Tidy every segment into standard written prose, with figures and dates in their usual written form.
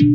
Hello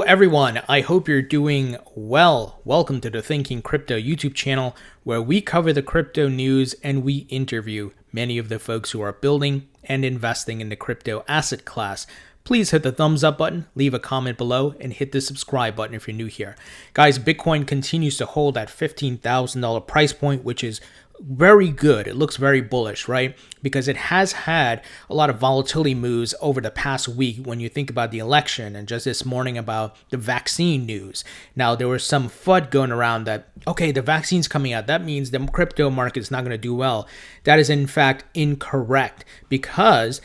everyone, I hope you're doing well. Welcome to the Thinking Crypto YouTube channel, where we cover the crypto news and we interview many of the folks who are building and investing in the crypto asset class. Please hit the thumbs up button, leave a comment below, and hit the subscribe button if you're new here. Guys, Bitcoin continues to hold at $15,000 price point, which is very good. It looks very bullish, right? Because it has had a lot of volatility moves over the past week when you think about the election and just this morning about the vaccine news. Now, there was some FUD going around that, okay, the vaccine's coming out. That means the crypto market is not going to do well. That is in fact incorrect, because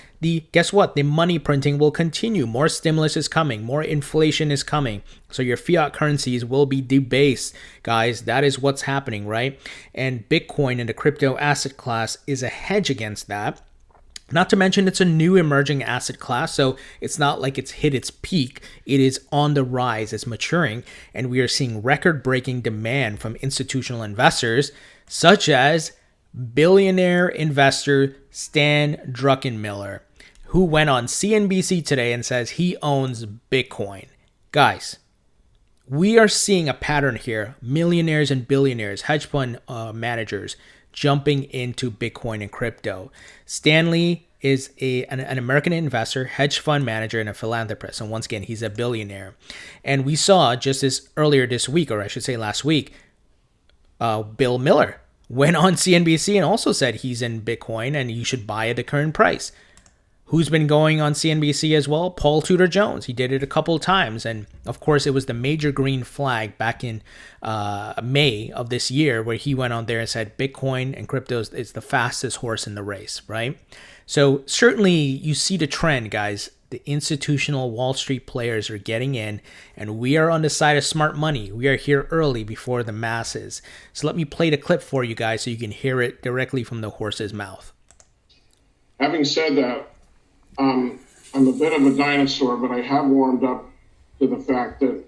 guess what? The money printing will continue. More stimulus is coming. More inflation is coming. So your fiat currencies will be debased, guys. That is what's happening, right? And Bitcoin in the crypto asset class is a hedge against that. Not to mention, it's a new emerging asset class, so it's not like it's hit its peak. It is on the rise, it's maturing, and we are seeing record-breaking demand from institutional investors, such as billionaire investor Stan Druckenmiller, who went on CNBC today and says he owns Bitcoin. Guys, we are seeing a pattern here. Millionaires and billionaires, hedge fund managers, jumping into Bitcoin and crypto. Stanley is an American investor, hedge fund manager, and a philanthropist. And once again, he's a billionaire. And we saw just earlier this week, or I should say last week, Bill Miller went on CNBC and also said he's in Bitcoin and you should buy at the current price. Who's been going on CNBC as well? Paul Tudor Jones. He did it a couple of times. And of course, it was the major green flag back in May of this year where he went on there and said Bitcoin and crypto is the fastest horse in the race, right? So certainly you see the trend, guys. The institutional Wall Street players are getting in, and we are on the side of smart money. We are here early before the masses. So let me play the clip for you guys so you can hear it directly from the horse's mouth. Having said that, I'm a bit of a dinosaur, but I have warmed up to the fact that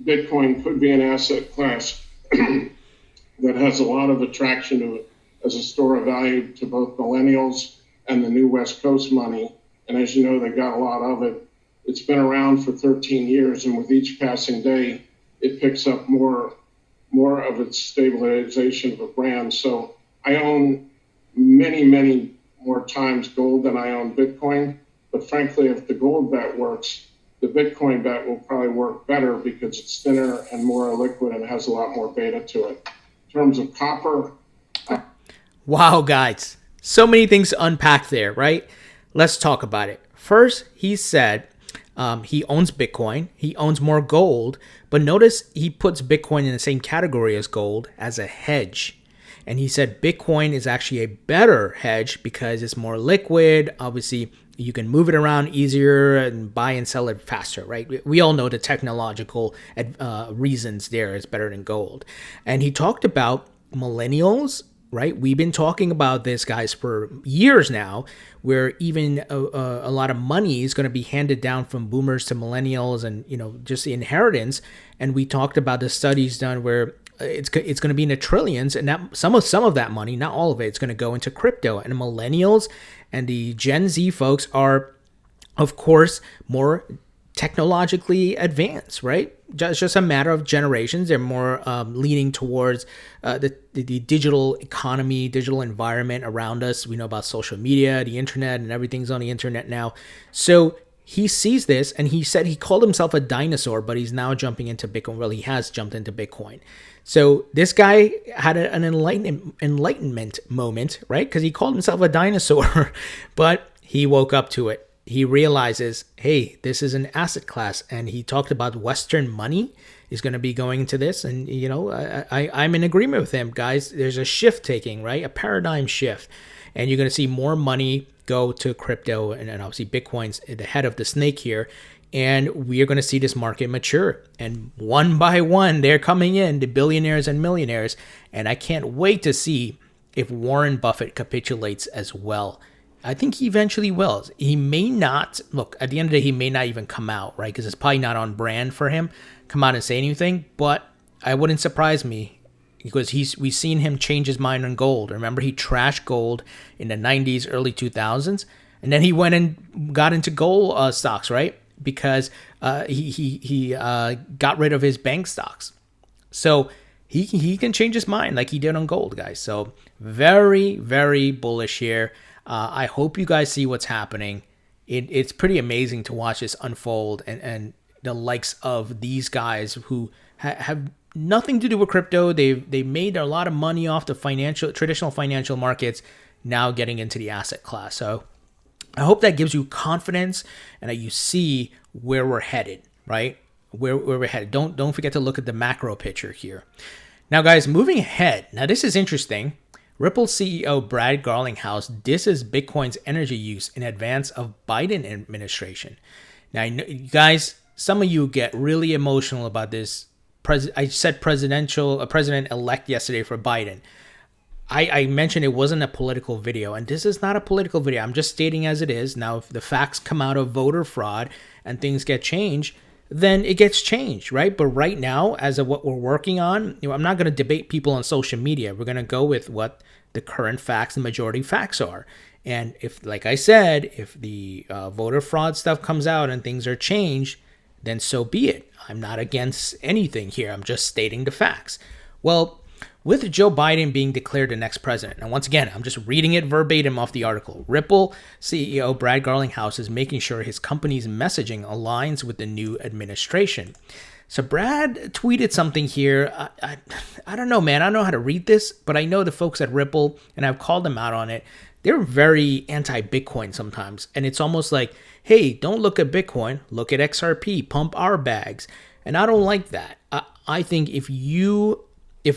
Bitcoin could be an asset class that has a lot of attraction to it as a store of value to both millennials and the new West Coast money. And as you know, they got a lot of it. It's been around for 13 years, and with each passing day, it picks up more of its stabilization of a brand. So I own many more times gold than I own Bitcoin. But frankly, if the gold bet works, the Bitcoin bet will probably work better because it's thinner and more liquid and has a lot more beta to it. In terms of copper. Wow, guys. So many things to unpack there, right? Let's talk about it. First, he said he owns Bitcoin. He owns more gold. But notice he puts Bitcoin in the same category as gold as a hedge. And he said Bitcoin is actually a better hedge because it's more liquid. Obviously, you can move it around easier and buy and sell it faster, right? We all know the technological reasons there is better than gold. And he talked about millennials, right? We've been talking about this, guys, for years now, where even a lot of money is going to be handed down from boomers to millennials and, just the inheritance. And we talked about the studies done where it's going to be in the trillions, and that some of that money, not all of it, it's going to go into crypto. And millennials and the Gen Z folks are, of course, more technologically advanced, right? Just a matter of generations. They're more leaning towards the digital economy, digital environment around us. We know about social media, the internet, and everything's on the internet now. So he sees this, and he said he called himself a dinosaur, but he's now jumping into Bitcoin. Well, he has jumped into Bitcoin. So this guy had an enlightenment moment, right? Because he called himself a dinosaur, but he woke up to it. He realizes, hey, this is an asset class. And he talked about Western money is going to be going into this. And, I'm in agreement with him, guys. There's a shift taking, right? A paradigm shift. And you're going to see more money go to crypto. And obviously Bitcoin's the head of the snake here. And we are going to see this market mature. And one by one, they're coming in, the billionaires and millionaires. And I can't wait to see if Warren Buffett capitulates as well. I think he eventually will. He may not, look, at the end of the day, he may not even come out, right? Because it's probably not on brand for him, come out and say anything. But I wouldn't surprise me because we've seen him change his mind on gold. Remember, he trashed gold in the 90s, early 2000s, and then he went and got into gold stocks, right? Because he got rid of his bank stocks. So he can change his mind like he did on gold, guys. So very, very bullish here. I hope you guys see what's happening. It's pretty amazing to watch this unfold, and the likes of these guys who have nothing to do with crypto. They made a lot of money off the traditional financial markets, now getting into the asset class. So I hope that gives you confidence and that you see where we're headed, right? Where we're headed. Don't forget to look at the macro picture here. Now, guys, moving ahead. Now, this is interesting. Ripple CEO Brad Garlinghouse disses Bitcoin's energy use in advance of Biden administration. Now, I know, guys, some of you get really emotional about this. I said president-elect yesterday for Biden. I mentioned it wasn't a political video, and this is not a political video. I'm just stating as it is. Now, if the facts come out of voter fraud and things get changed, then it gets changed, right? But right now, as of what we're working on, I'm not going to debate people on social media. We're going to go with what the current facts, the majority facts are. And if, like I said, if the voter fraud stuff comes out and things are changed, then so be it. I'm not against anything here. I'm just stating the facts. Well, with Joe Biden being declared the next president, and once again, I'm just reading it verbatim off the article, Ripple CEO Brad Garlinghouse is making sure his company's messaging aligns with the new administration. So Brad tweeted something here. I don't know, man. I don't know how to read this, but I know the folks at Ripple, and I've called them out on it. They're very anti-Bitcoin sometimes. And it's almost like, hey, don't look at Bitcoin, look at XRP, pump our bags. And I don't like that. I think if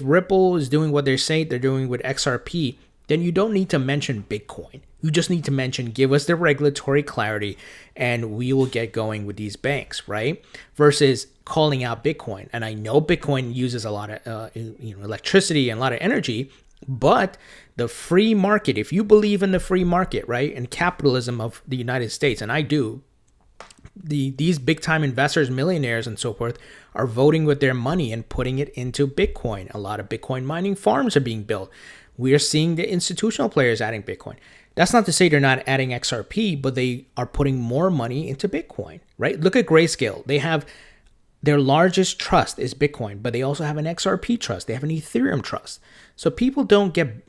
Ripple is doing what they're saying they're doing with XRP, then you don't need to mention Bitcoin. You just need to mention, give us the regulatory clarity and we will get going with these banks, right? Versus calling out Bitcoin. And I know Bitcoin uses a lot of electricity and a lot of energy, but the free market, if you believe in the free market, right, and capitalism of the United States, and I do, these big time investors, millionaires and so forth are voting with their money and putting it into Bitcoin. A lot of Bitcoin mining farms are being built. We are seeing the institutional players adding Bitcoin. That's not to say they're not adding XRP, but they are putting more money into Bitcoin, right? Look at Grayscale. They have their largest trust is Bitcoin, but they also have an XRP trust. They have an Ethereum trust. So people don't get,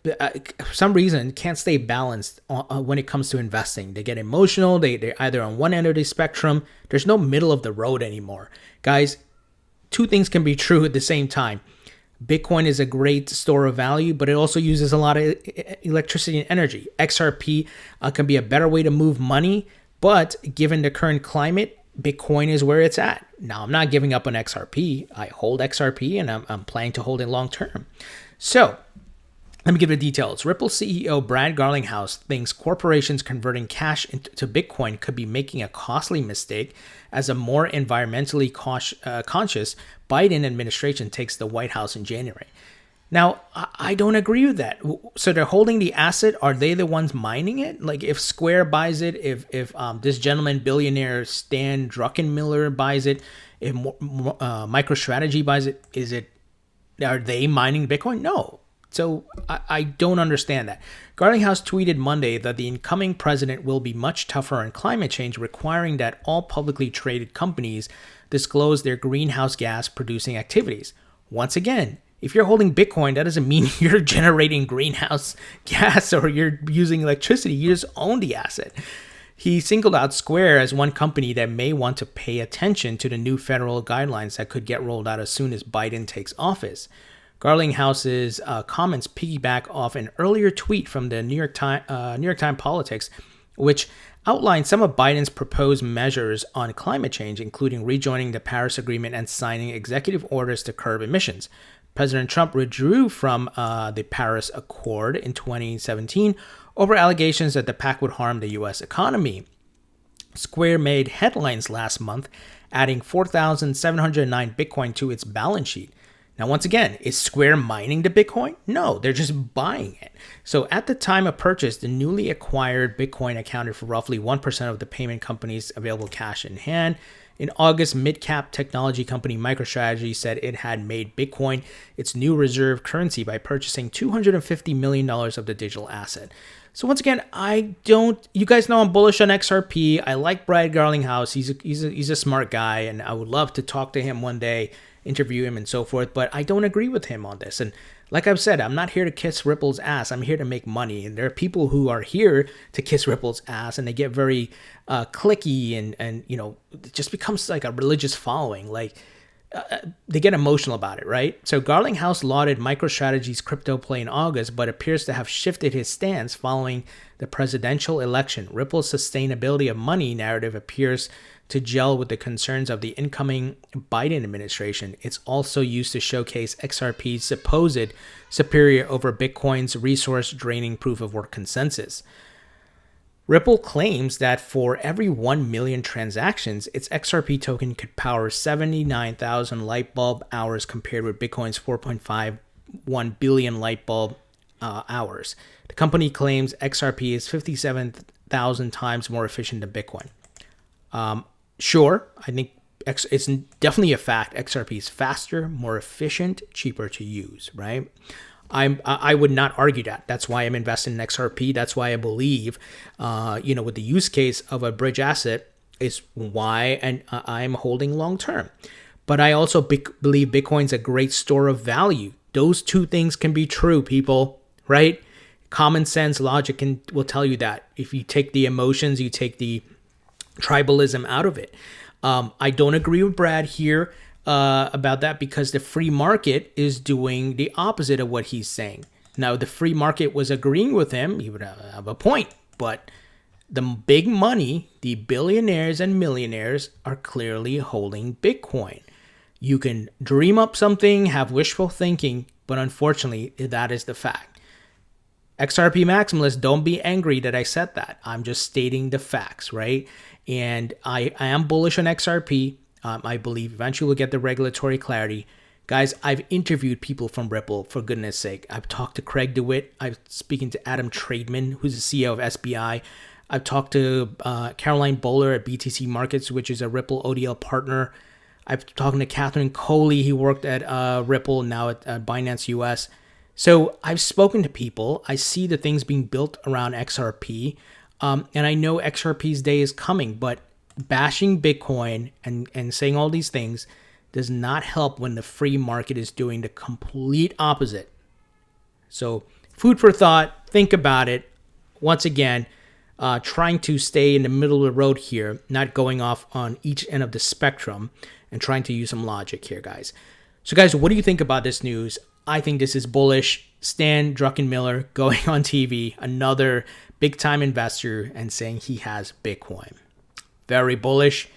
for some reason, can't stay balanced when it comes to investing. They get emotional. They're either on one end of the spectrum. There's no middle of the road anymore. Guys, two things can be true at the same time. Bitcoin is a great store of value, but it also uses a lot of electricity and energy. XRP can be a better way to move money, but given the current climate, Bitcoin is where it's at. Now, I'm not giving up on XRP. I hold XRP and I'm planning to hold it long term. So let me give the details. Ripple CEO Brad Garlinghouse thinks corporations converting cash into Bitcoin could be making a costly mistake as a more environmentally conscious Biden administration takes the White House in January. Now, I don't agree with that. So they're holding the asset. Are they the ones mining it? Like if Square buys it, if this gentleman, billionaire Stan Druckenmiller buys it, if MicroStrategy buys it, are they mining Bitcoin? No. So I don't understand that. Garlinghouse tweeted Monday that the incoming president will be much tougher on climate change, requiring that all publicly traded companies disclose their greenhouse gas producing activities. Once again, if you're holding Bitcoin, that doesn't mean you're generating greenhouse gas or you're using electricity. You just own the asset. He singled out Square as one company that may want to pay attention to the new federal guidelines that could get rolled out as soon as Biden takes office. Garlinghouse's comments piggyback off an earlier tweet from the New York Times Politics, which outlined some of Biden's proposed measures on climate change, including rejoining the Paris Agreement and signing executive orders to curb emissions. President Trump withdrew from the Paris Accord in 2017 over allegations that the pact would harm the U.S. economy. Square made headlines last month, adding 4,709 Bitcoin to its balance sheet. Now, once again, is Square mining the Bitcoin? No, they're just buying it. So at the time of purchase, the newly acquired Bitcoin accounted for roughly 1% of the payment company's available cash in hand. In August, mid-cap technology company MicroStrategy said it had made Bitcoin its new reserve currency by purchasing $250 million of the digital asset. So once again, you guys know I'm bullish on XRP. I like Brad Garlinghouse. He's a smart guy, and I would love to talk to him one day, interview him and so forth, but I don't agree with him on this. And like I've said, I'm not here to kiss Ripple's ass. I'm here to make money. And there are people who are here to kiss Ripple's ass, and they get very clicky and it just becomes like a religious following. Like they get emotional about it, right? So Garlinghouse lauded MicroStrategy's crypto play in August, but appears to have shifted his stance following the presidential election. Ripple's sustainability of money narrative appears to gel with the concerns of the incoming Biden administration. It's also used to showcase XRP's supposed superior over Bitcoin's resource-draining proof-of-work consensus. Ripple claims that for every 1 million transactions, its XRP token could power 79,000 light bulb hours compared with Bitcoin's 4.51 billion light bulb hours. The company claims XRP is 57,000 times more efficient than Bitcoin. Sure, I think it's definitely a fact. XRP is faster, more efficient, cheaper to use, right? I would not argue that. That's why I'm investing in XRP. That's why I believe, with the use case of a bridge asset is why I'm holding long term. But I also believe Bitcoin's a great store of value. Those two things can be true, people, right? Common sense, logic will tell you that. If you take the emotions, you take the tribalism out of it. I don't agree with Brad here about that because the free market is doing the opposite of what he's saying. Now, the free market was agreeing with him. He would have a point, but the big money, the billionaires and millionaires are clearly holding Bitcoin. You can dream up something, have wishful thinking, but unfortunately, that is the fact. XRP maximalists, don't be angry that I said that. I'm just stating the facts, right? And I am bullish on XRP. I believe eventually we'll get the regulatory clarity. Guys, I've interviewed people from Ripple, for goodness sake. I've talked to Craig DeWitt. I'm speaking to Adam Trademan, who's the CEO of SBI. I've talked to Caroline Bowler at BTC Markets, which is a Ripple ODL partner. I've talked to Catherine Coley. He worked at Ripple, now at Binance U.S. So I've spoken to people. I see the things being built around XRP. And I know XRP's day is coming, but bashing Bitcoin and saying all these things does not help when the free market is doing the complete opposite. So food for thought, think about it. Once again, trying to stay in the middle of the road here, not going off on each end of the spectrum and trying to use some logic here, guys. So guys, what do you think about this news? I think this is bullish. Stan Druckenmiller going on TV, another big-time investor, and saying he has Bitcoin. Very bullish.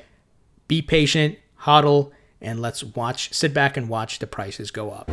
Be patient, hodl, and let's sit back and watch the prices go up.